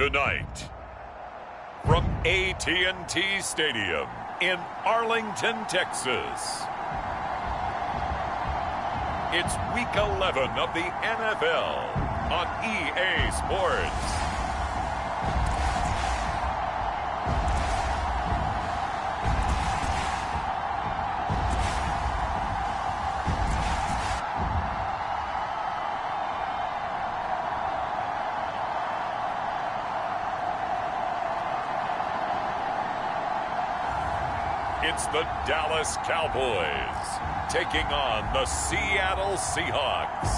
Tonight, from AT&T Stadium in Arlington, Texas, it's Week 11 of the NFL on EA Sports. It's the Dallas Cowboys taking on the Seattle Seahawks.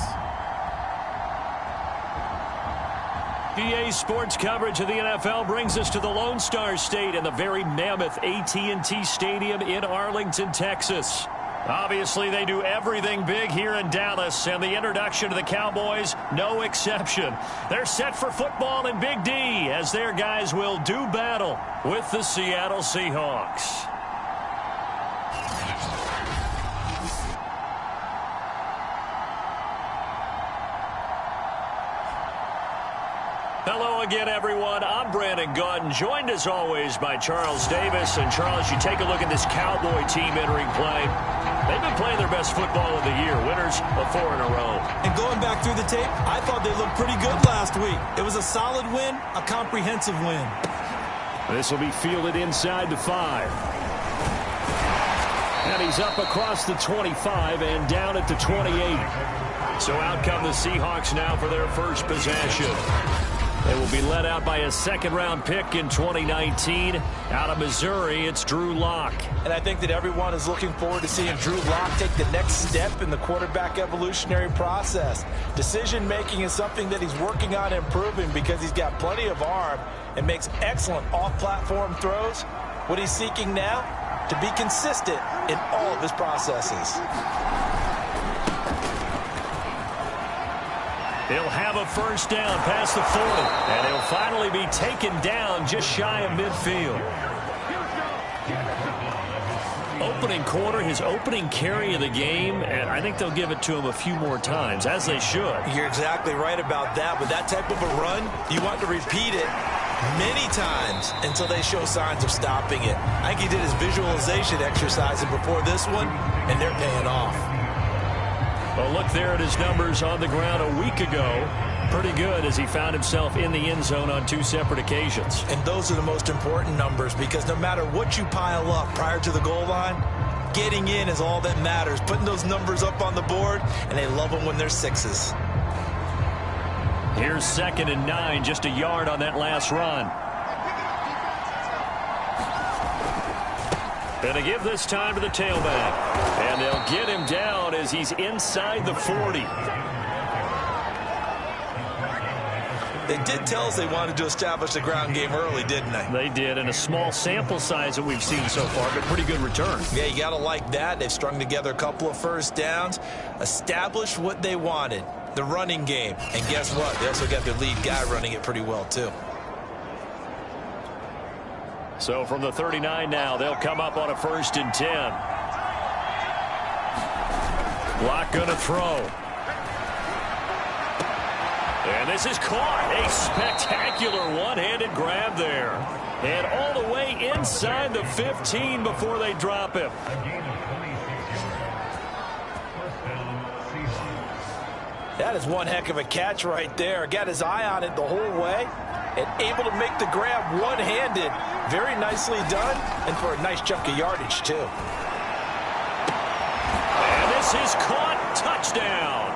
EA Sports coverage of the NFL brings us to the Lone Star State and the very mammoth AT&T Stadium in Arlington, Texas. Obviously, they do everything big here in Dallas, and the introduction to the Cowboys, no exception. They're set for football in Big D as their guys will do battle with the Seattle Seahawks. Hello again, everyone. I'm Brandon Gunn, joined as always by Charles Davis. And Charles, you take a look at this Cowboy team entering play. They've been playing their best football of the year, winners of 4 in a row. And going back through the tape, I thought they looked pretty good last week. It was a solid win, a comprehensive win. This will be fielded inside the 5. And he's up across the 25 and down at the 28. So out come the Seahawks now for their first possession. They will be led out by a second-round pick in 2019. Out of Missouri, it's Drew Lock. And I think that everyone is looking forward to seeing Drew Lock take the next step in the quarterback evolutionary process. Decision-making is something that he's working on improving because he's got plenty of arm and makes excellent off-platform throws. What he's seeking now? To be consistent in all of his processes. He'll have a first down past the 40, and he'll finally be taken down just shy of midfield. Opening quarter, his opening carry of the game, and I think they'll give it to him a few more times, as they should. You're exactly right about that. With that type of a run, you want to repeat it many times until they show signs of stopping it. I think he did his visualization exercises before this one, and they're paying off. Well, look there at his numbers on the ground a week ago. Pretty good as he found himself in the end zone on 2 separate occasions. And those are the most important numbers because no matter what you pile up prior to the goal line, getting in is all that matters. Putting those numbers up on the board, and they love them when they're 6s. Here's 2nd and 9, just a yard on that last run. And they give this time to the tailback. And they'll get him down as he's inside the 40. They did tell us they wanted to establish the ground game early, didn't they? They did, and a small sample size that we've seen so far, but pretty good return. Yeah, you got to like that. They've strung together a couple of first downs, established what they wanted, the running game. And guess what? They also got their lead guy running it pretty well, too. So from the 39 now, they'll come up on a 1st and 10. Lock going to throw. And this is caught. A spectacular one-handed grab there. And all the way inside the 15 before they drop him. That is one heck of a catch right there. Got his eye on it the whole way. And able to make the grab one-handed. Very nicely done. And for a nice chunk of yardage, too. And this is caught. Touchdown.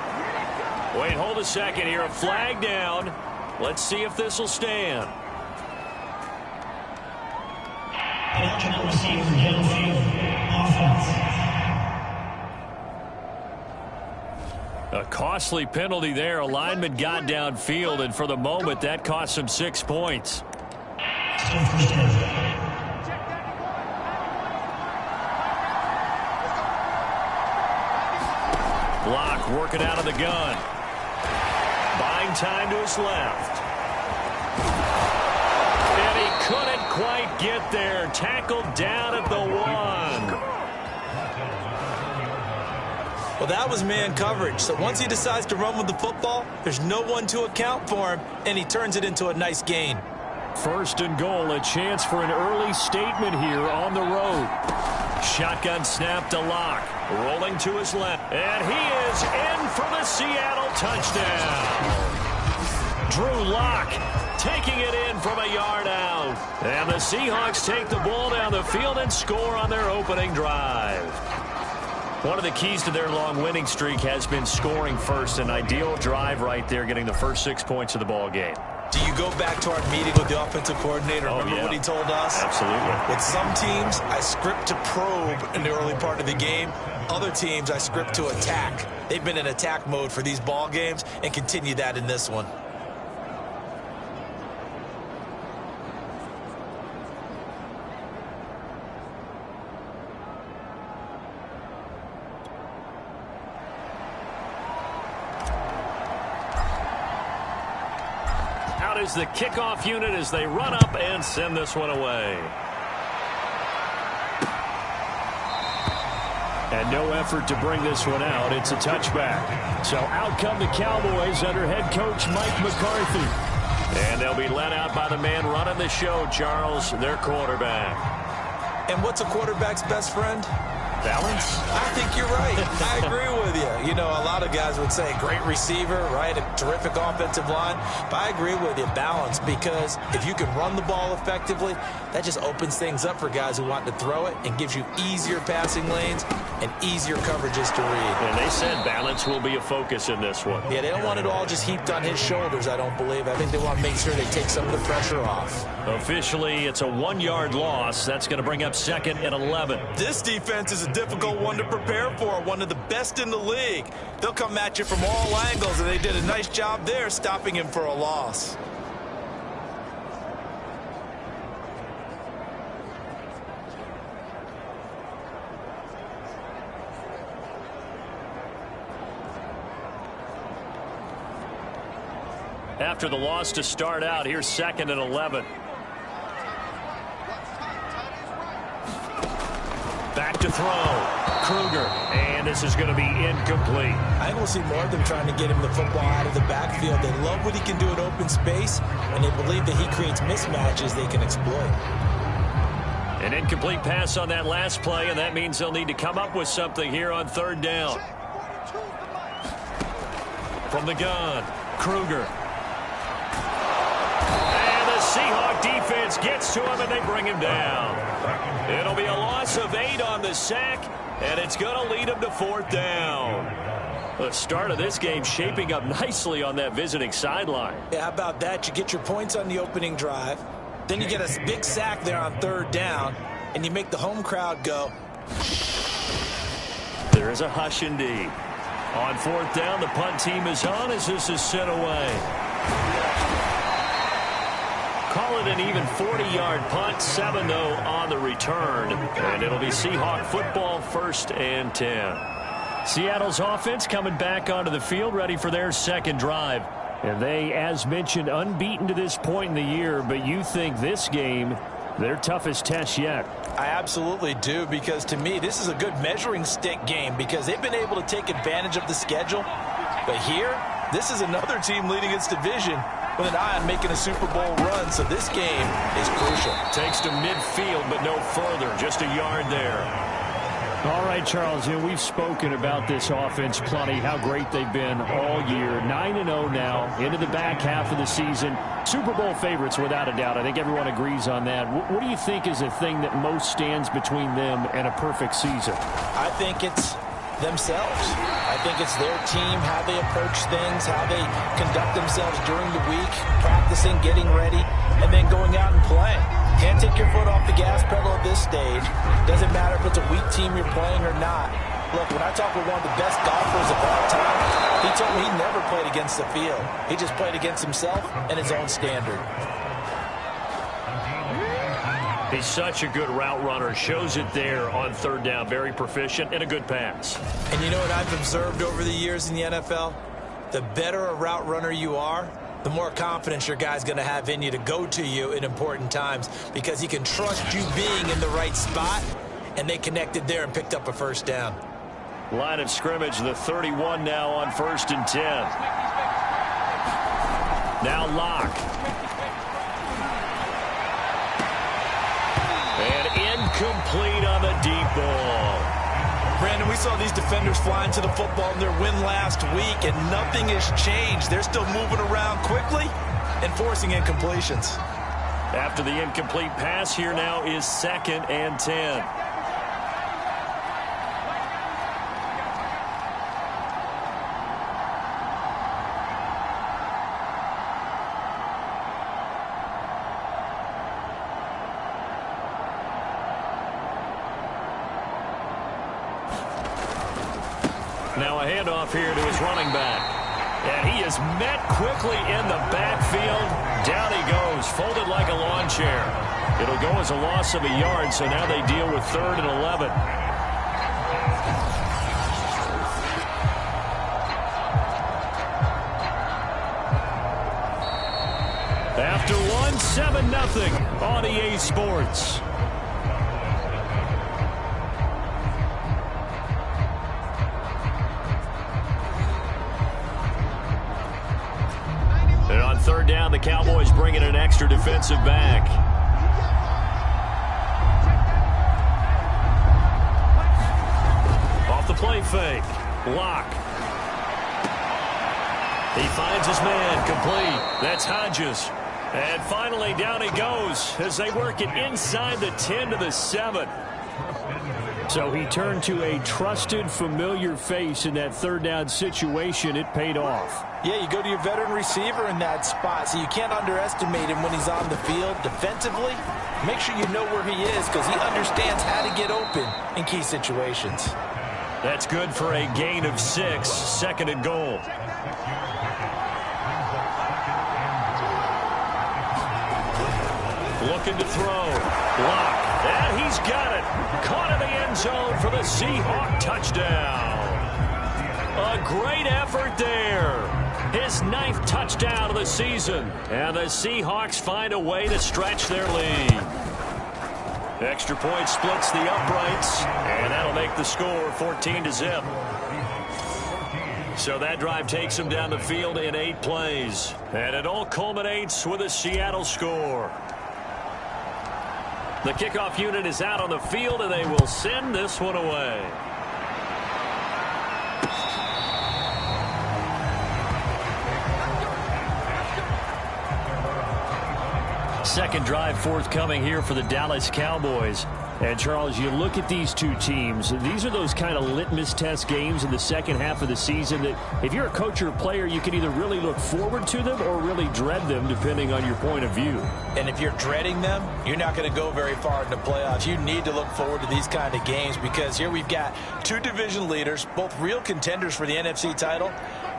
Wait, hold a second here. A flag down. Let's see if this will stand. A costly penalty there. A lineman got downfield, and for the moment, that cost him 6 points. Block working out of the gun. Buying time to his left. And he couldn't quite get there. Tackled down at the 1. Well, that was man coverage. So once he decides to run with the football, there's no one to account for him, and he turns it into a nice gain. First and goal, a chance for an early statement here on the road. Shotgun snap to Locke. Rolling to his left. And he is in for the Seattle touchdown. Drew Locke taking it in from a yard out. And the Seahawks take the ball down the field and score on their opening drive. One of the keys to their long winning streak has been scoring first. An ideal drive right there, getting the first 6 points of the ball game. Do you go back to our meeting with the offensive coordinator? Remember what he told us? Absolutely. With some teams, I script to probe in the early part of the game. Other teams, I script to attack. They've been in attack mode for these ball games and continue that in this one. Out is the kickoff unit as they run up and send this one away. And no effort to bring this one out. It's a touchback. So out come the Cowboys under head coach Mike McCarthy. And they'll be led out by the man running the show, Charles, their quarterback. And what's a quarterback's best friend? Balance? I think you're right. I agree with you. You know, a lot of guys would say great receiver, right? A terrific offensive line. But I agree with you, balance, because if you can run the ball effectively, that just opens things up for guys who want to throw it and gives you easier passing lanes and easier coverages to read. And they said balance will be a focus in this one. Yeah, they don't want it all just heaped on his shoulders, I don't believe. I think they want to make sure they take some of the pressure off. Officially, it's a 1-yard loss. That's going to bring up 2nd and 11. This defense is a difficult one to prepare for, one of the best in the league. They'll come at you from all angles, and they did a nice job there stopping him for a loss. After the loss to start out, here's 2nd and 11. Back to throw. Kruger. And this is going to be incomplete. I think we'll see more of them trying to get him the football out of the backfield. They love what he can do in open space, and they believe that he creates mismatches they can exploit. An incomplete pass on that last play, and that means they'll need to come up with something here on 3rd down. From the gun, Kruger. And the Seahawk defense gets to him, and they bring him down. It'll be a loss of 8 on the sack, and it's going to lead him to 4th down. The start of this game shaping up nicely on that visiting sideline. Yeah, how about that? You get your points on the opening drive. Then you get a big sack there on 3rd down, and you make the home crowd go. There is a hush indeed. On 4th down, the punt team is on as this is sent away. Call it an even 40-yard punt, 7 though on the return, and it'll be Seahawk football, 1st and 10. Seattle's offense coming back onto the field, ready for their 2nd drive. And they, as mentioned, unbeaten to this point in the year, but you think this game, their toughest test yet. I absolutely do, because to me, this is a good measuring stick game because they've been able to take advantage of the schedule. But here, this is another team leading its division with an eye on making a Super Bowl run, so this game is crucial. Takes to midfield, but no further, just a yard there. All right, Charles, we've spoken about this offense plenty, how great they've been all year. 9-0 now, into the back half of the season. Super Bowl favorites, without a doubt. I think everyone agrees on that. What do you think is the thing that most stands between them and a perfect season? I think it's themselves. I think it's their team, how they approach things, how they conduct themselves during the week, practicing, getting ready, and then going out and playing. Can't take your foot off the gas pedal at this stage. Doesn't matter if it's a weak team you're playing or not. Look, when I talk with one of the best golfers of all time, he told me he never played against the field. He just played against himself and his own standard. He's such a good route runner. Shows it there on 3rd down. Very proficient and a good pass. And you know what I've observed over the years in the NFL? The better a route runner you are, the more confidence your guy's going to have in you to go to you in important times because he can trust you being in the right spot, and they connected there and picked up a 1st down. Line of scrimmage, the 31 now on 1st and 10. Now Locke. saw these defenders flying to the football in their win last week, and nothing has changed. They're still moving around quickly and forcing incompletions. After the incomplete pass, here now is 2nd and 10. Now a handoff here to his running back. And he is met quickly in the backfield. Down he goes, folded like a lawn chair. It'll go as a loss of a yard, so now they deal with 3rd and 11. After one, 7-0 on EA Sports. And on 3rd down, the Cowboys bring in an extra defensive back. Off the play fake. Lock. He finds his man. Complete. That's Hodges. And finally, down he goes as they work it inside the 10 to the 7. So he turned to a trusted, familiar face in that 3rd down situation. It paid off. Yeah, you go to your veteran receiver in that spot, so you can't underestimate him when he's on the field. Defensively, make sure you know where he is because he understands how to get open in key situations. That's good for a gain of 6, 2nd and goal. Looking to throw. Lock. And he's got it. Caught in the end zone for the Seahawks touchdown. A great effort there. His 9th touchdown of the season. And the Seahawks find a way to stretch their lead. Extra point splits the uprights. And that'll make the score 14-0. So that drive takes him down the field in 8 plays. And it all culminates with a Seattle score. The kickoff unit is out on the field, and they will send this one away. Second drive forthcoming here for the Dallas Cowboys. And, Charles, you look at these two teams, these are those kind of litmus test games in the second half of the season that if you're a coach or a player, you can either really look forward to them or really dread them, depending on your point of view. And if you're dreading them, you're not going to go very far in the playoffs. You need to look forward to these kind of games because here we've got 2 division leaders, both real contenders for the NFC title.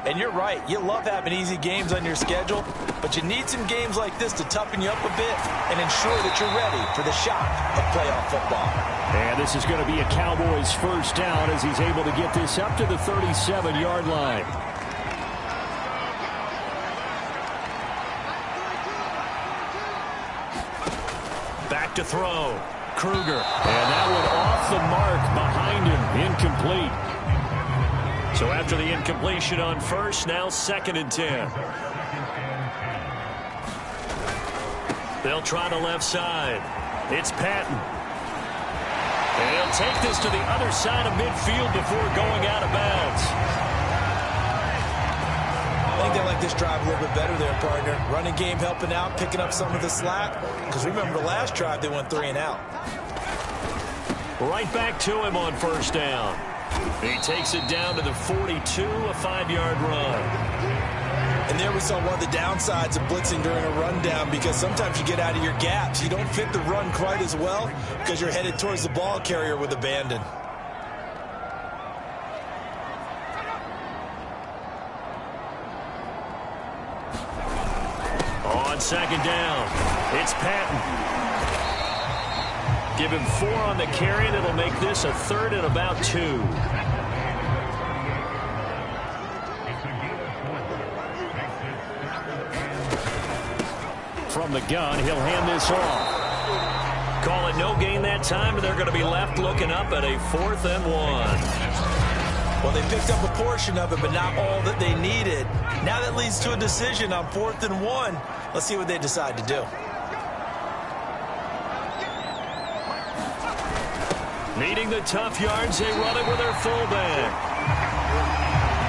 And you're right, you love having easy games on your schedule, but you need some games like this to toughen you up a bit and ensure that you're ready for the shock of playoff football. And this is going to be a Cowboys first down as he's able to get this up to the 37-yard line. Back to throw. Kruger. And that one off the mark behind him. Incomplete. So after the incompletion on first, now 2nd and 10. They'll try the left side. It's Patton. And he'll take this to the other side of midfield before going out of bounds. I think they like this drive a little bit better there, partner. Running game helping out, picking up some of the slack. Because remember the last drive, they went 3 and out. Right back to him on first down. He takes it down to the 42, a 5-yard run. And there we saw one of the downsides of blitzing during a rundown because sometimes you get out of your gaps. You don't fit the run quite as well because you're headed towards the ball carrier with abandon. On 2nd down, it's Patton. Give him 4 on the carry, and it'll make this a 3rd and about 2. From the gun, he'll hand this off. Call it no gain that time, and they're going to be left looking up at a 4th and 1. Well, they picked up a portion of it, but not all that they needed. Now that leads to a decision on 4th and 1. Let's see what they decide to do. Needing the tough yards, they run it with their fullback.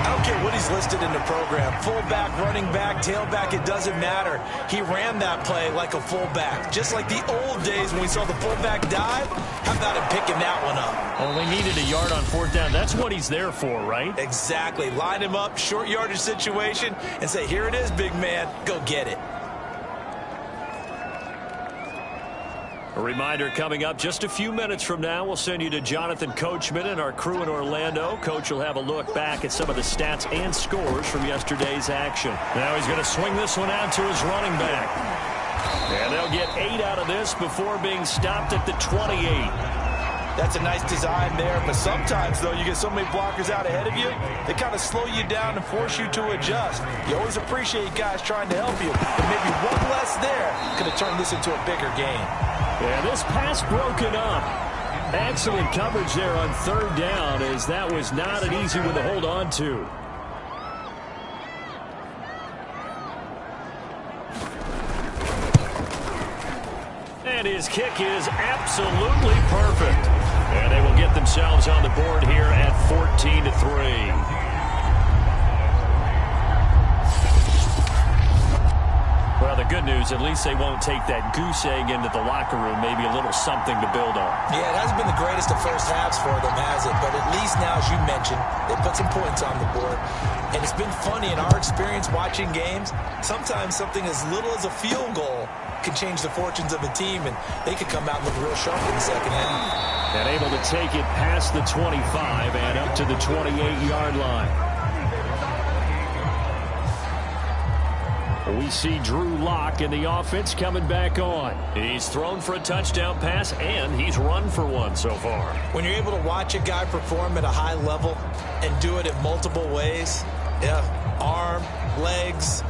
I don't care what he's listed in the program. Fullback, running back, tailback, it doesn't matter. He ran that play like a fullback. Just like the old days when we saw the fullback dive. How about him picking that one up? Only needed a yard on fourth down. That's what he's there for, right? Exactly. Line him up, short yardage situation, and say, here it is, big man. Go get it. A reminder coming up just a few minutes from now, we'll send you to Jonathan Coachman and our crew in Orlando. Coach will have a look back at some of the stats and scores from yesterday's action. Now he's going to swing this one out to his running back. And they'll get 8 out of this before being stopped at the 28. That's a nice design there, but sometimes, though, you get so many blockers out ahead of you, they kind of slow you down and force you to adjust. You always appreciate guys trying to help you, but maybe one less there could have turned this into a bigger game. Yeah, this pass broken up. Excellent coverage there on third down, as that was not an easy one to hold on to. And his kick is absolutely perfect. And they will get themselves on the board here at 14-3. Well, the good news, at least they won't take that goose egg into the locker room. Maybe a little something to build on. Yeah, it hasn't been the greatest of first halves for them, has it? But at least now, as you mentioned, they put some points on the board. And it's been funny in our experience watching games. Sometimes something as little as a field goal can change the fortunes of a team, and they could come out and look real sharp in the second half. And able to take it past the 25 and up to the 28-yard line. We see Drew Lock in the offense coming back on. He's thrown for a touchdown pass, and he's run for one so far. When you're able to watch a guy perform at a high level and do it in multiple ways, arm, legs,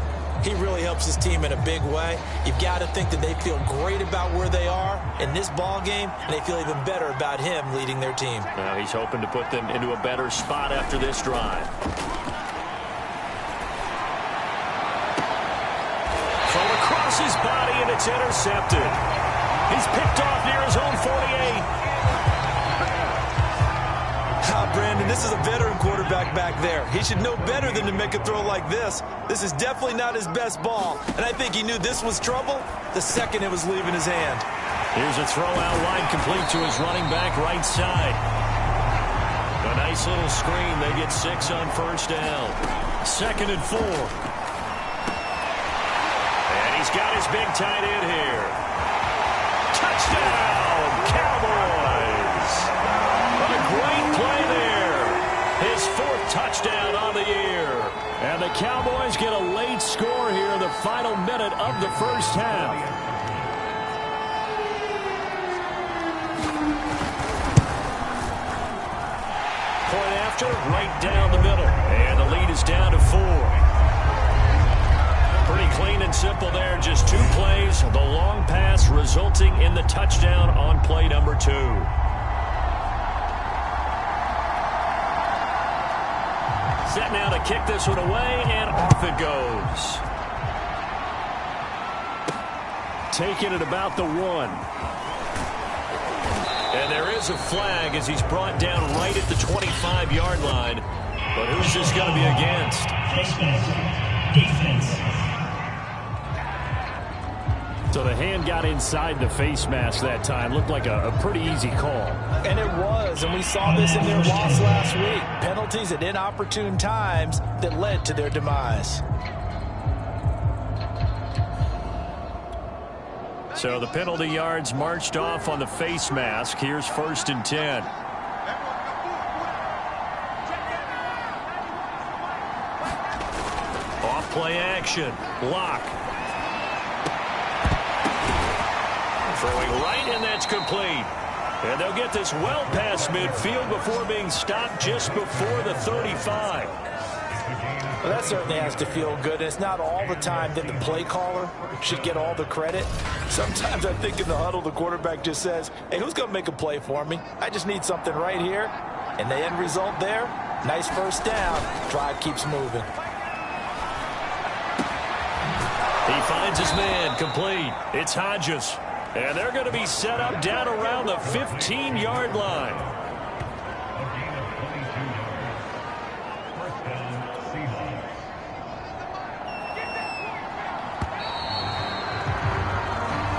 he really helps his team in a big way. You've got to think that they feel great about where they are in this ball game, and they feel even better about him leading their team. Now he's hoping to put them into a better spot after this drive. Thrown across his body, and it's intercepted. He's picked off near his own 48. Brandon, this is a veteran quarterback back there. He should know better than to make a throw like this. This is definitely not his best ball, and I think he knew this was trouble the second it was leaving his hand. Here's a throw out wide, complete to his running back right side. A nice little screen. They get 6 on first down. 2nd and 4. And he's got his big tight end here. Touchdown, Cowboys! What a great play there. His 4th touchdown on the year. And the Cowboys get a late score here in the final minute of the first half. Point after, right down the middle. And the lead is down to 4. Pretty clean and simple there. Just 2 plays. The long pass resulting in the touchdown on play number 2. Set now to kick this one away, and off it goes. Taking it about the 1. And there is a flag as he's brought down right at the 25-yard line. But who's this going to be against? Defense. So the hand got inside the face mask that time. Looked like a pretty easy call. And it was, and we saw this in their loss last week. Penalties at inopportune times that led to their demise. So the penalty yards marched off on the face mask. Here's 1st and 10. Off play action. Lock. Throwing right, and that's complete. And they'll get this well past midfield before being stopped just before the 35. Well, that certainly has to feel good. It's not all the time that the play caller should get all the credit. Sometimes I think in the huddle, the quarterback just says, hey, who's going to make a play for me? I just need something right here. And the end result there, nice first down. Drive keeps moving. He finds his man, complete. It's Hodges. And they're going to be set up down around the 15-yard line.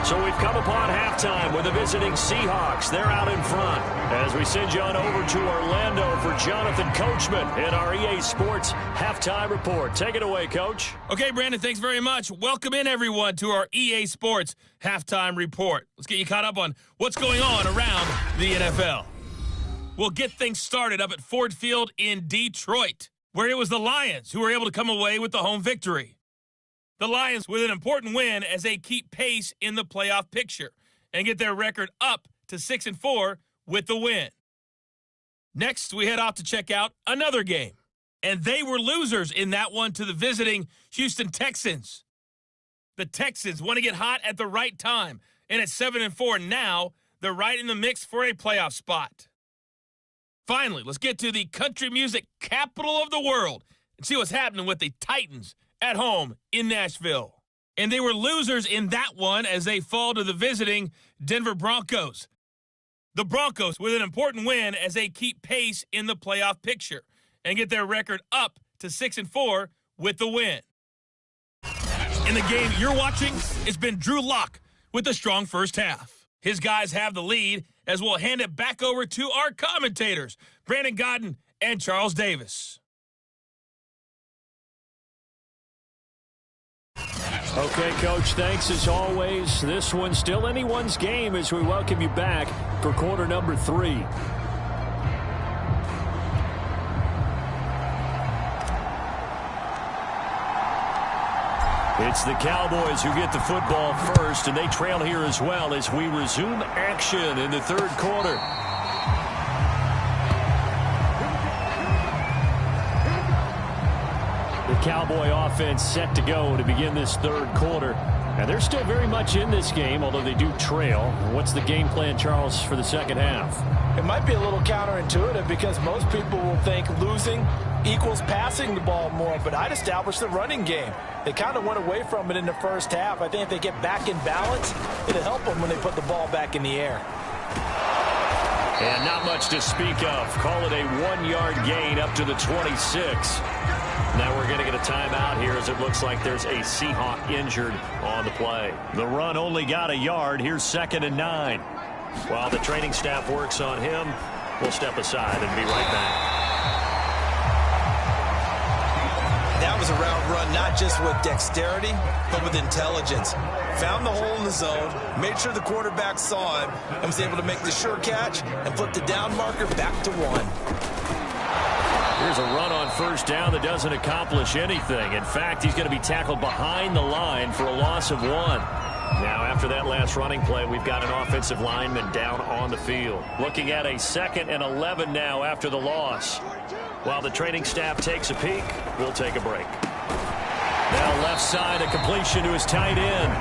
So we've come upon halftime with the visiting Seahawks. They're out in front. As we send you on over to Orlando for Jonathan Coachman in our EA Sports Halftime Report. Take it away, Coach. Okay, Brandon, thanks very much. Welcome in, everyone, to our EA Sports Halftime Report. Let's get you caught up on what's going on around the NFL. We'll get things started up at Ford Field in Detroit, where it was the Lions who were able to come away with the home victory. The Lions with an important win as they keep pace in the playoff picture and get their record up to 6-4 with the win. Next, we head off to check out another game. And they were losers in that one to the visiting Houston Texans. The Texans want to get hot at the right time. And at 7-4 now, they're right in the mix for a playoff spot. Finally, let's get to the country music capital of the world and see what's happening with the Titans at home in Nashville. And they were losers in that one as they fall to the visiting Denver Broncos. The Broncos with an important win as they keep pace in the playoff picture and get their record up to 6-4 with the win. In the game you're watching, it's been Drew Lock with a strong first half. His guys have the lead as we'll hand it back over to our commentators, Brandon Godden and Charles Davis. Okay, Coach, thanks as always. This one's still anyone's game as we welcome you back for quarter number 3. It's the Cowboys who get the football first, and they trail here as well as we resume action in the third quarter. The Cowboy offense set to go to begin this third quarter. And they're still very much in this game, although they do trail. What's the game plan, Charles, for the second half? It might be a little counterintuitive because most people will think losing equals passing the ball more, but I'd establish the running game. They kind of went away from it in the first half. I think if they get back in balance, it'll help them when they put the ball back in the air. And not much to speak of. Call it a 1-yard gain up to the 26. Now we're going to get a timeout here as it looks like there's a Seahawk injured on the play. The run only got a yard. Here's 2nd and 9. While the training staff works on him, we'll step aside and be right back. That was a route run not just with dexterity, but with intelligence. Found the hole in the zone, made sure the quarterback saw him, and was able to make the sure catch and flip the down marker back to 1. Here's a run on first down that doesn't accomplish anything. In fact, he's going to be tackled behind the line for a loss of 1. Now, after that last running play, we've got an offensive lineman down on the field. Looking at a 2nd and 11 now after the loss. While the training staff takes a peek, we'll take a break. Now left side, a completion to his tight end.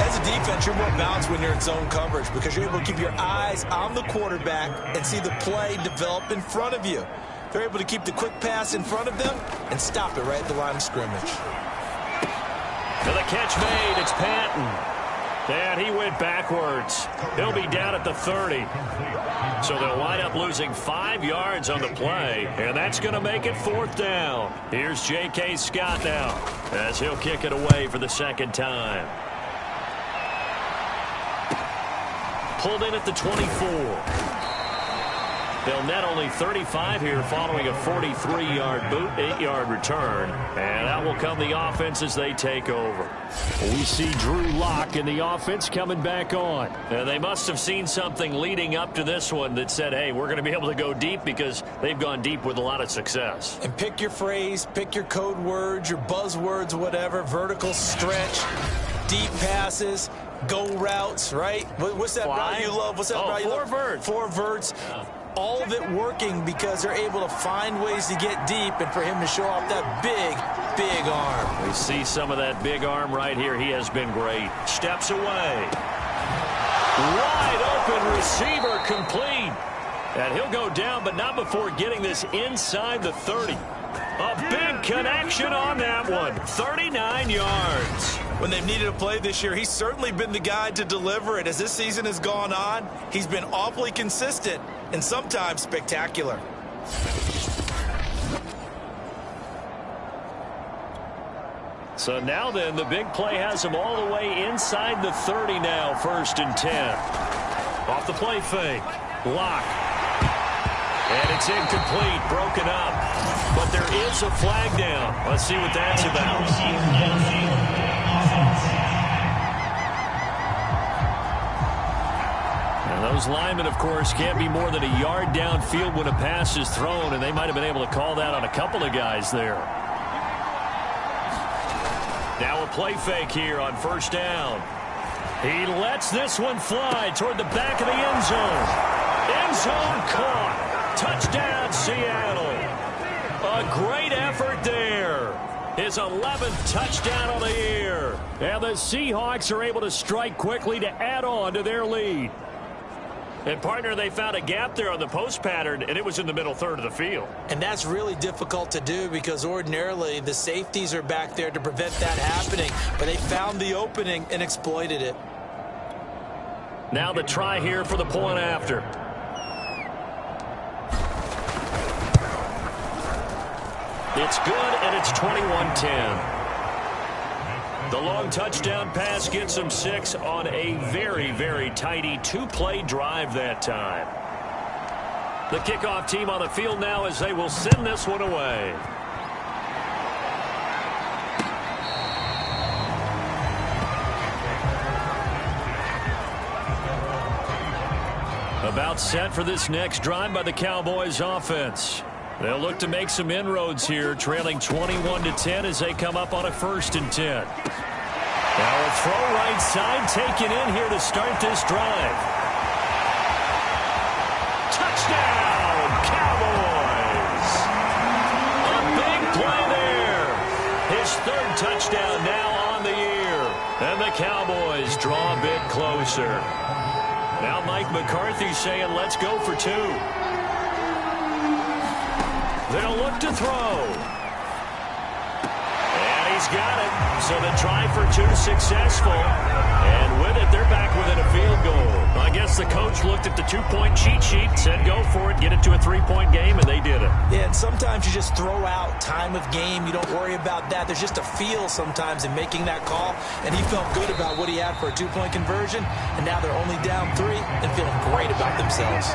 As a defense, you're more balanced when you're in zone coverage because you're able to keep your eyes on the quarterback and see the play develop in front of you. They're able to keep the quick pass in front of them and stop it right at the line of scrimmage. To the catch made, it's Patton. And he went backwards. He'll be down at the 30. So they'll wind up losing 5 yards on the play, and that's going to make it 4th down. Here's J.K. Scott now as he'll kick it away for the second time. Pulled in at the 24. They'll net only 35 here following a 43-yard boot, 8-yard return. And out will come the offense as they take over. We see Drew Lock and the offense coming back on. And they must have seen something leading up to this one that said, hey, we're going to be able to go deep because they've gone deep with a lot of success. And pick your phrase, pick your code words, your buzzwords, whatever, vertical stretch, deep passes, go routes, right? What's that route you love? What's that route you love? 4 verts. 4 verts. Yeah. All of it working because they're able to find ways to get deep and for him to show off that big arm. We see some of that big arm right here. He has been great. Steps away. Wide open receiver complete. And he'll go down, but not before getting this inside the 30. A big connection on that one. 39 yards. When they've needed a play this year, he's certainly been the guy to deliver it. As this season has gone on, he's been awfully consistent and sometimes spectacular. So now then, the big play has him all the way inside the 30 now, 1st and 10. Off the play fake. Lock. And it's incomplete, broken up. But there is a flag down. Let's see what that's about. And those linemen, of course, can't be more than a yard downfield when a pass is thrown, and they might have been able to call that on a couple of guys there. Now a play fake here on 1st down. He lets this one fly toward the back of the end zone. End zone caught. Touchdown, Seattle. A great effort there. His 11th touchdown on the year. And the Seahawks are able to strike quickly to add on to their lead. And, partner, they found a gap there on the post pattern, and it was in the middle third of the field. And that's really difficult to do because ordinarily the safeties are back there to prevent that happening. But they found the opening and exploited it. Now the try here for the point after. It's good, and it's 21-10. The long touchdown pass gets them 6 on a very, very tidy 2-play drive that time. The kickoff team on the field now as they will send this one away. About set for this next drive by the Cowboys offense. They'll look to make some inroads here, trailing 21-10 as they come up on a 1st and 10. Now a throw right side taken in here to start this drive. Touchdown, Cowboys! A big play there. His 3rd touchdown now on the year. And the Cowboys draw a bit closer. Now Mike McCarthy saying, let's go for 2. They'll look to throw. And he's got it. So the try for 2 successful. And with it, they're back within a field goal. I guess the coach looked at the 2-point cheat sheet, said go for it, get it to a 3-point game, and they did it. Yeah, and sometimes you just throw out time of game. You don't worry about that. There's just a feel sometimes in making that call. And he felt good about what he had for a 2-point conversion. And now they're only down 3 and feeling great about themselves.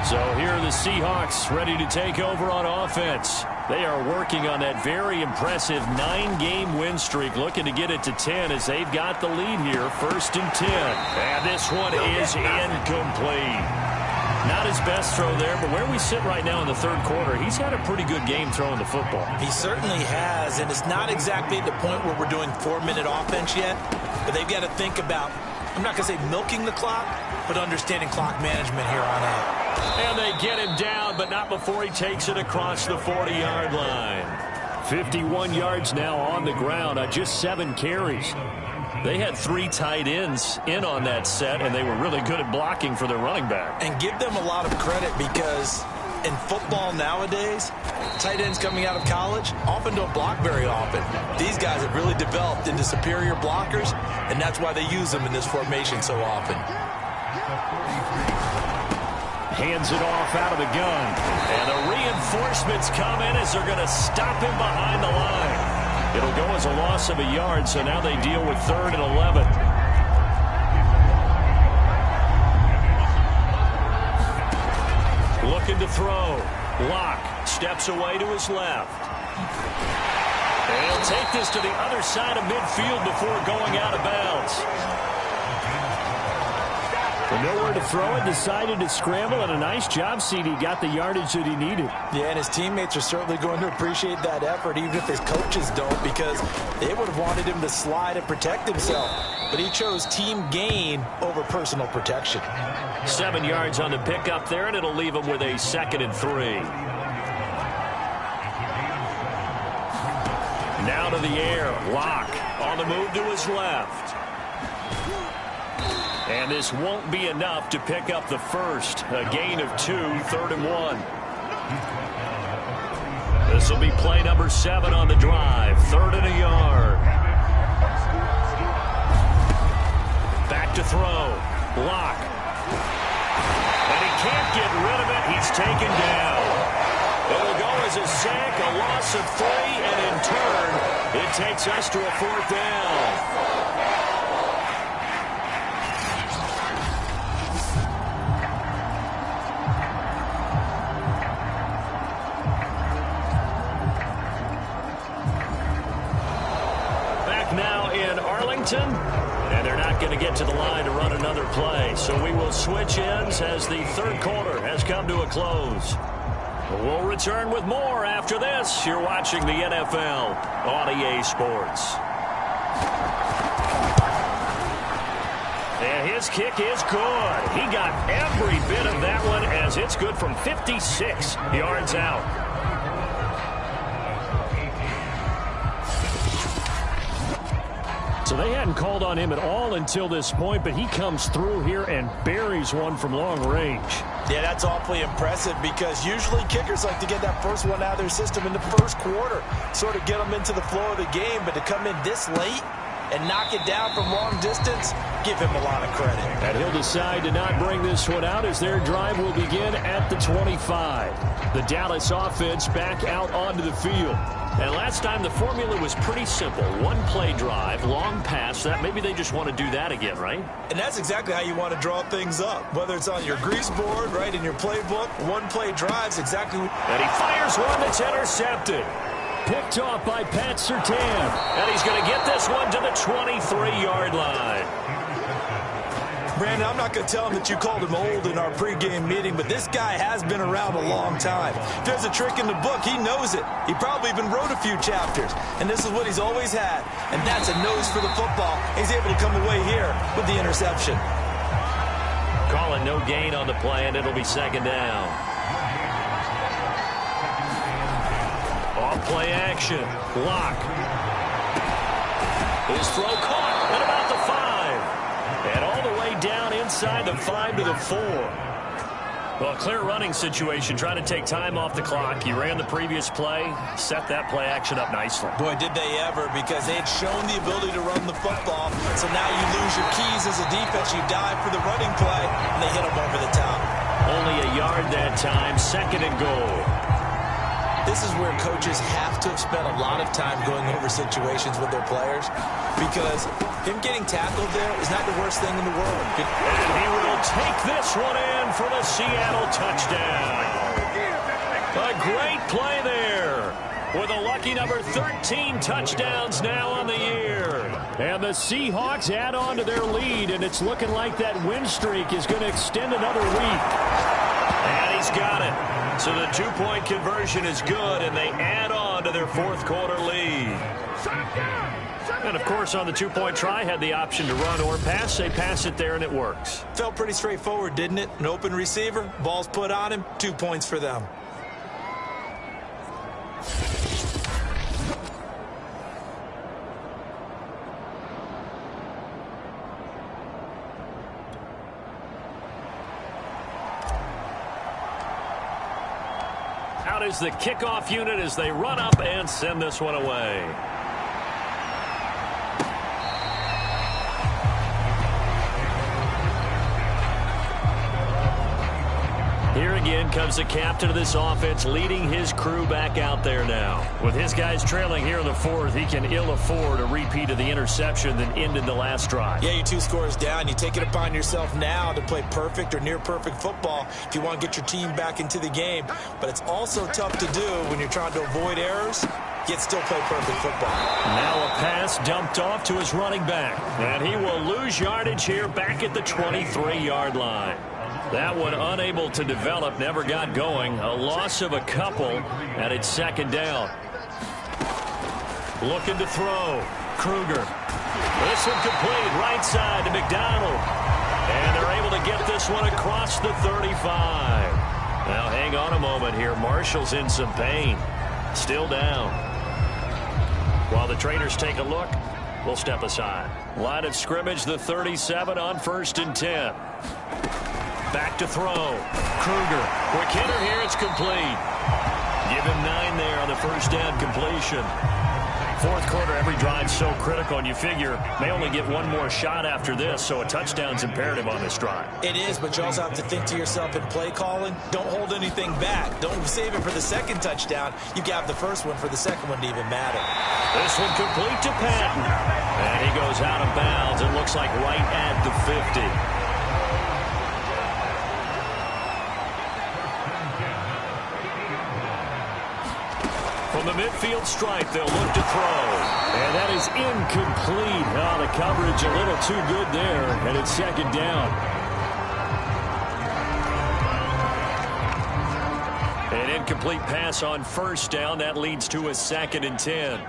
So here are the Seahawks ready to take over on offense. They are working on that very impressive 9-game win streak, looking to get it to 10 as they've got the lead here, 1st and 10. And this one is incomplete. Not his best throw there, but where we sit right now in the 3rd quarter, he's had a pretty good game throwing the football. He certainly has, and it's not exactly at the point where we're doing 4-minute offense yet, but they've got to think about, I'm not going to say milking the clock, but understanding clock management here on out. And they get him down, but not before he takes it across the 40-yard line. 51 yards now on the ground on just 7 carries. They had 3 tight ends in on that set, and they were really good at blocking for their running back. And give them a lot of credit because in football nowadays, tight ends coming out of college often don't block very often. These guys have really developed into superior blockers, and that's why they use them in this formation so often. Hands it off out of the gun. And the reinforcements come in as they're going to stop him behind the line. It'll go as a loss of a yard, so now they deal with 3rd and 11. Looking to throw. Lock steps away to his left. And he'll take this to the other side of midfield before going out of bounds. But nowhere to throw it, decided to scramble, and a nice job, CD. Got the yardage that he needed. Yeah, and his teammates are certainly going to appreciate that effort, even if his coaches don't, because they would have wanted him to slide and protect himself. But he chose team gain over personal protection. 7 yards on the pickup there, and it'll leave him with a 2nd and 3. Now to the air. Lock on the move to his left. And this won't be enough to pick up the first. A gain of 2, 3rd and 1. The This will be play number 7 on the drive. 3rd and a yard. Back to throw. Block. And he can't get rid of it. He's taken down. It'll go as a sack, a loss of 3, and in turn, it takes us to a 4th down. And they're not going to get to the line to run another play. So we will switch ends as the 3rd quarter has come to a close. We'll return with more after this. You're watching the NFL on EA Sports. And his kick is good. He got every bit of that one as it's good from 56 yards out. So they hadn't called on him at all until this point, but he comes through here and buries one from long range. Yeah, that's awfully impressive because usually kickers like to get that first one out of their system in the first quarter, sort of get them into the flow of the game, but to come in this late and knock it down from long distance, give him a lot of credit. And he'll decide to not bring this one out as their drive will begin at the 25. The Dallas offense back out onto the field. And last time the formula was pretty simple. 1-play drive, long pass. That maybe they just want to do that again, right? And that's exactly how you want to draw things up. Whether it's on your grease board, right, in your playbook, 1-play drives exactly. And he fires one that's intercepted. Picked off by Pat Surtain. And he's going to get this one to the 23-yard line. Brandon, I'm not going to tell him that you called him old in our pregame meeting, but this guy has been around a long time. If there's a trick in the book, he knows it. He probably even wrote a few chapters, and this is what he's always had, and that's a nose for the football. He's able to come away here with the interception. Calling no gain on the play, and it'll be 2nd down. Off-play action. Block. His throw caught at about the 5. And all the way down inside the 5 to the 4. Well, clear running situation, trying to take time off the clock. He ran the previous play, set that play action up nicely. Boy, did they ever, because they had shown the ability to run the football. So now you lose your keys as a defense. You dive for the running play, and they hit them over the top. Only a yard that time, 2nd and goal. This is where coaches have to have spent a lot of time going over situations with their players, because him getting tackled there is not the worst thing in the world. And he will take this one in for the Seattle touchdown. A great play there with a lucky number 13 touchdowns now on the year. And the Seahawks add on to their lead, and it's looking like that win streak is going to extend another week. And he's got it. So the 2-point conversion is good, and they add on to their 4th quarter lead. And, of course, on the 2-point try, had the option to run or pass. They pass it there, and it works. Felt pretty straightforward, didn't it? An open receiver, ball's put on him, 2 points for them. Out is the kickoff unit as they run up and send this one away. Here again comes the captain of this offense, leading his crew back out there now. With his guys trailing here in the 4th, he can ill afford a repeat of the interception that ended the last drive. Yeah, you're 2 scores down. You take it upon yourself now to play perfect or near-perfect football if you want to get your team back into the game. But it's also tough to do when you're trying to avoid errors, yet still play perfect football. Now a pass dumped off to his running back. And he will lose yardage here back at the 23-yard line. That one unable to develop, never got going. A loss of a couple, and it's 2nd down. Looking to throw. Kruger. This one complete, right side to McDonald. And they're able to get this one across the 35. Now hang on a moment here. Marshall's in some pain. Still down. While the trainers take a look, we'll step aside. Line of scrimmage, the 37 on 1st and 10. Back to throw. Kruger. Quick hitter here. It's complete. Give him 9 there on the first down completion. Fourth quarter, every drive's so critical, and you figure may only get one more shot after this, so a touchdown's imperative on this drive. It is, but you also have to think to yourself in play calling, don't hold anything back. Don't save it for the second touchdown. You got the first one for the second one to even matter. This one complete to Patton. And he goes out of bounds. It looks like right at the 50. From the midfield stripe, they'll look to throw. And that is incomplete. Oh, the coverage a little too good there, and it's second down. An incomplete pass on first down. That leads to a 2nd and 10.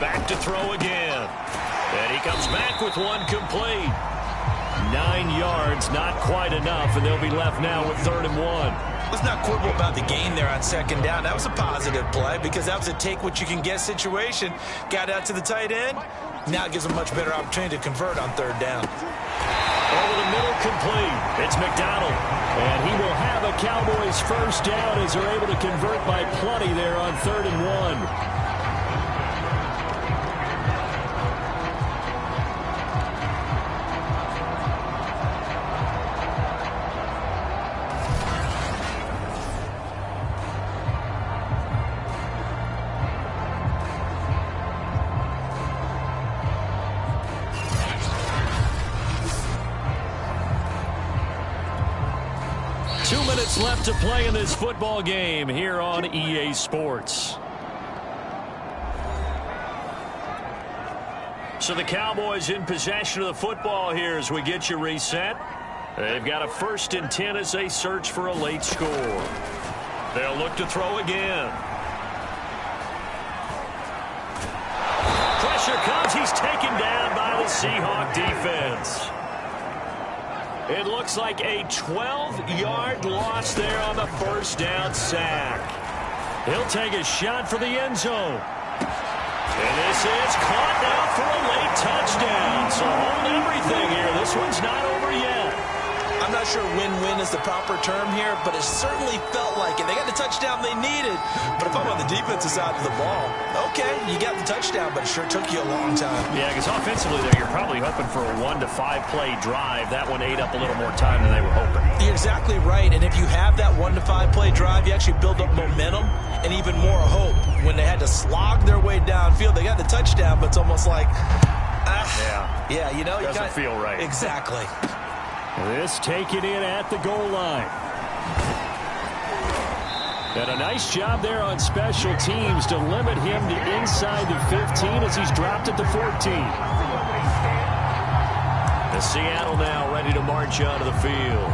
Back to throw again. And he comes back with one complete. 9 yards, not quite enough, and they'll be left now with 3rd and 1. Let's not quibble about the gain there on second down. That was a positive play because that was a take-what-you-can-get situation. Got out to the tight end. Now it gives them a much better opportunity to convert on 3rd down. Over the middle, complete. It's McDonald. And he will have a Cowboys first down as they're able to convert by plenty there on 3rd and 1. 2 minutes left to play in this football game here on EA Sports. So the Cowboys in possession of the football here as we get you reset. They've got a 1st and 10 as they search for a late score. They'll look to throw again. Pressure comes. He's taken down by the Seahawks defense. It looks like a 12-yard loss there on the first down sack. He'll take a shot for the end zone. And this is caught now for a late touchdown. So hold everything here. This one's not over yet. I'm not sure win-win is the proper term here, but it certainly felt like it. They got the touchdown they needed. But if I'm on the defensive side of the ball, okay, you got the touchdown, but it sure took you a long time. Yeah, because offensively there, you're probably hoping for a 1 to 5 play drive. That one ate up a little more time than they were hoping. You're exactly right. And if you have that 1 to 5 play drive, you actually build up momentum and even more hope. When they had to slog their way downfield, they got the touchdown, but it's almost like, yeah, you know, doesn't feel right. Exactly. This taken in at the goal line. And a nice job there on special teams to limit him to inside the 15 as he's dropped at the 14. And Seattle now ready to march onto the field.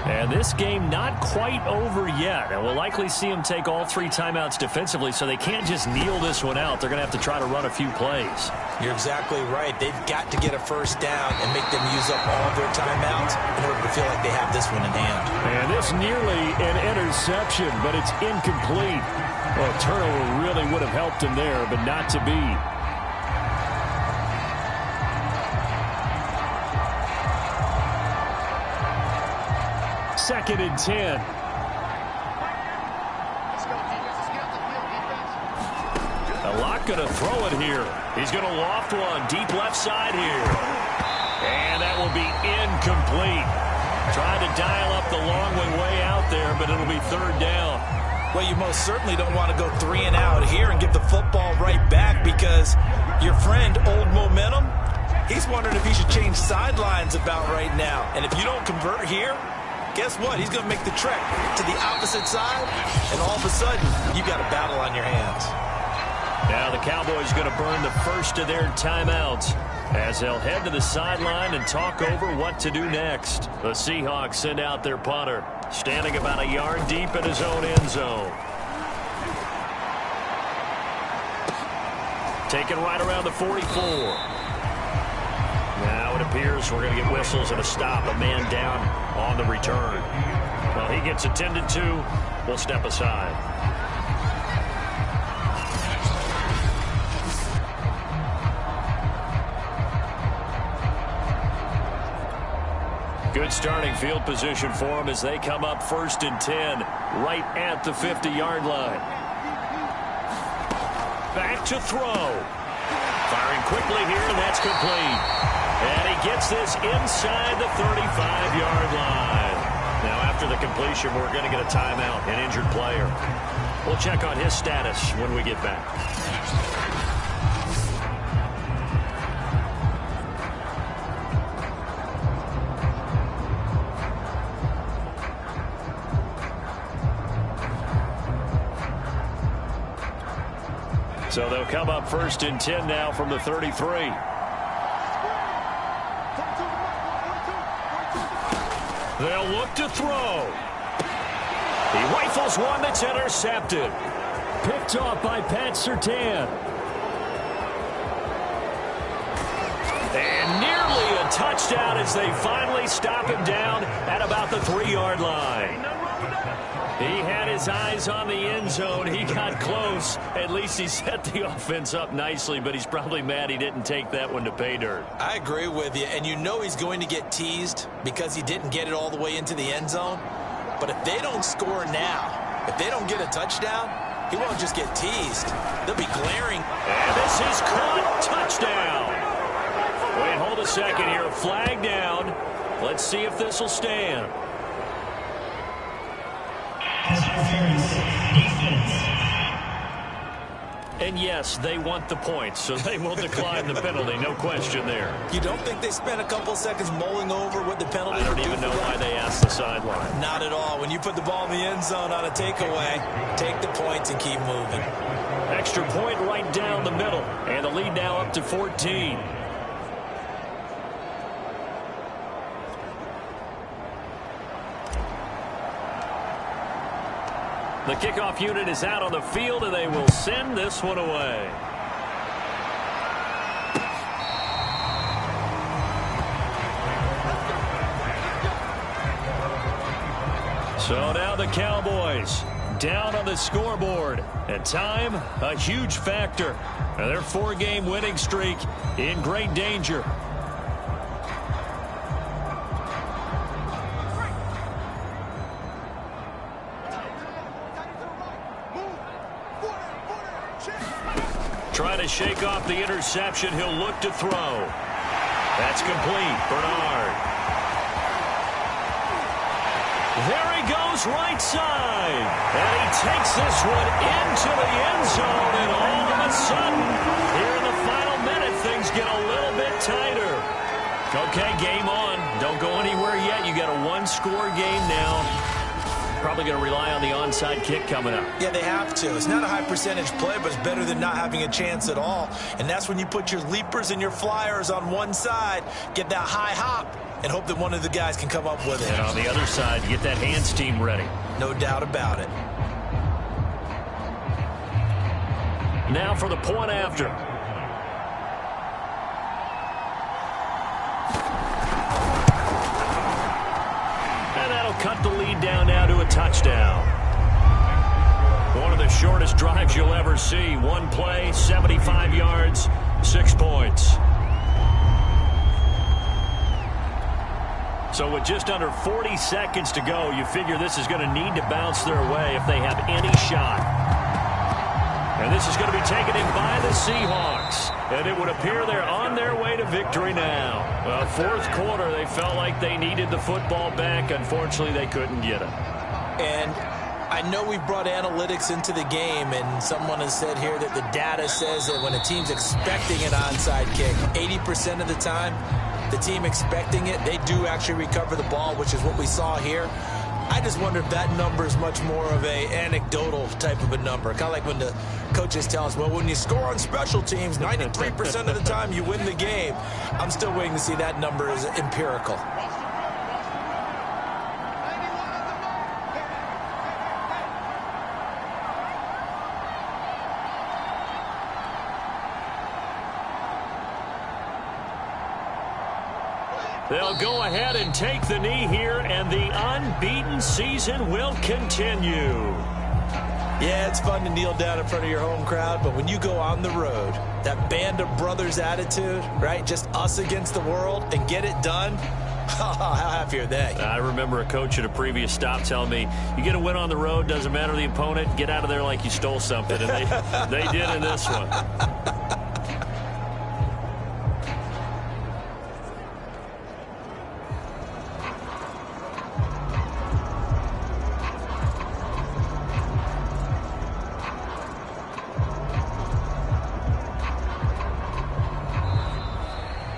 And this game not quite over yet. And we'll likely see them take all 3 timeouts defensively, so they can't just kneel this one out. They're going to have to try to run a few plays. You're exactly right. They've got to get a first down and make them use up all their timeouts in order to feel like they have this one in hand. And this nearly an interception, but it's incomplete. Well, a turnover really would have helped him there, but not to be. Second and 10. A lot going to throw it here. He's going to loft one deep left side here. And that will be incomplete. Trying to dial up the long way out there, but it'll be 3rd down. Well, you most certainly don't want to go 3 and out here and give the football right back because your friend, Old Momentum, he's wondering if he should change sidelines about right now. And if you don't convert here, guess what? He's going to make the trek to the opposite side, and all of a sudden, you've got a battle on your hands. Now the Cowboys going to burn the first of their timeouts as they'll head to the sideline and talk over what to do next. The Seahawks send out their punter, standing about a yard deep in his own end zone. Taken right around the 44. Now it appears we're going to get whistles and a stop. A man down on the return. Well, he gets attended to. We'll step aside. Good starting field position for them as they come up 1st and 10 right at the 50-yard line. Back to throw. Firing quickly here, and that's complete. And he gets this inside the 35-yard line. Now, after the completion, we're going to get a timeout, an injured player. We'll check on his status when we get back. So they'll come up 1st and 10 now from the 33. They'll look to throw. He rifles one that's intercepted. Picked off by Pat Surtain. And nearly a touchdown as they finally stop him down at about the 3-yard line. He had his eyes on the end zone. He got close. At least he set the offense up nicely, but he's probably mad he didn't take that one to pay dirt. I agree with you, and you know he's going to get teased because he didn't get it all the way into the end zone. But if they don't score now, if they don't get a touchdown, he won't just get teased. They'll be glaring. And this is caught. Touchdown. Wait, hold a second here. Flag down. Let's see if this will stand. And yes, they want the points, so they will decline the penalty. No question there. You don't think they spent a couple seconds mulling over what the penalty? I don't even know why they asked the sideline. Not at all. When you put the ball in the end zone on a takeaway, take the points and keep moving. Extra point right down the middle, and the lead now up to 14. The kickoff unit is out on the field, and they will send this one away. So now the Cowboys down on the scoreboard. And time, a huge factor. And their 4-game winning streak in great danger. Trying to shake off the interception. He'll look to throw. That's complete. Bernard. There he goes right side. And he takes this one into the end zone. And all of a sudden, here in the final minute, things get a little bit tighter. Okay, game on. Don't go anywhere yet. You got a 1-score game now. Probably going to rely on the onside kick coming up. Yeah, they have to. It's not a high percentage play, but it's better than not having a chance at all. And that's when you put your leapers and your flyers on one side, get that high hop, and hope that one of the guys can come up with it. And on the other side, get that hands team ready. No doubt about it. Now for the point after. Cut the lead down now to a touchdown. One of the shortest drives you'll ever see. One play, 75 yards, 6 points. So with just under 40 seconds to go, you figure this is going to need to bounce their way if they have any shot. And this is going to be taken in by the Seahawks. And it would appear they're on their way to victory now. Well, 4th quarter, they felt like they needed the football back. Unfortunately, they couldn't get it. And I know we've brought analytics into the game, and someone has said here that the data says that when a team's expecting an onside kick, 80% of the time, the team expecting it, they do actually recover the ball, which is what we saw here. I just wonder if that number is much more of a anecdotal type of a number. Kind of like when the coaches tell us, well, when you score on special teams, 93% of the time you win the game. I'm still waiting to see that number is empirical. They'll go ahead and take the knee here, and the unbeaten season will continue. Yeah, it's fun to kneel down in front of your home crowd, but when you go on the road, that band of brothers attitude, right, just us against the world, and get it done, How happy are they? I remember a coach at a previous stop telling me, you get a win on the road, doesn't matter the opponent, get out of there like you stole something. And they did in this one.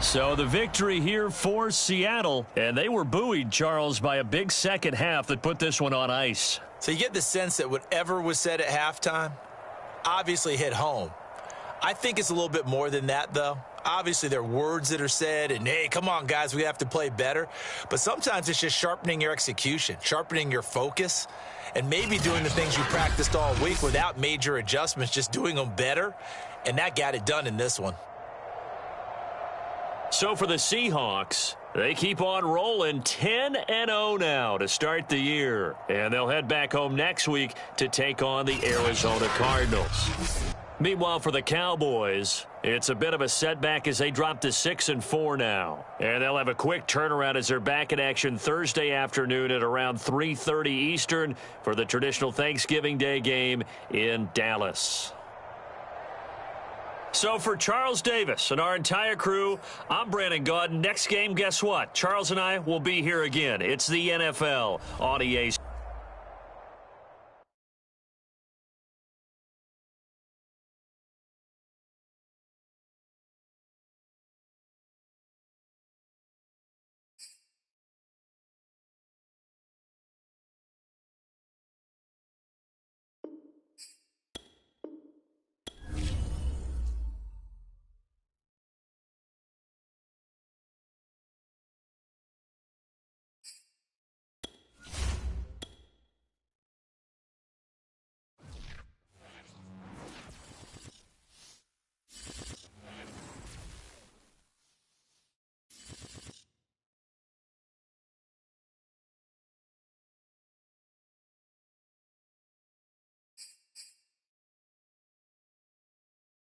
So the victory here for Seattle, and they were buoyed, Charles, by a big second half that put this one on ice. So you get the sense that whatever was said at halftime obviously hit home. I think it's a little bit more than that, though. Obviously, there are words that are said, and, hey, come on, guys, we have to play better. But sometimes it's just sharpening your execution, sharpening your focus, and maybe doing the things you practiced all week without major adjustments, just doing them better. And that got it done in this one. So for the Seahawks, they keep on rolling 10-0 now to start the year. And they'll head back home next week to take on the Arizona Cardinals. Meanwhile, for the Cowboys, it's a bit of a setback as they drop to 6-4 now. And they'll have a quick turnaround as they're back in action Thursday afternoon at around 3:30 Eastern for the traditional Thanksgiving Day game in Dallas. So for Charles Davis and our entire crew, I'm Brandon Gaudin. Next game, guess what? Charles and I will be here again. It's the NFL on EA.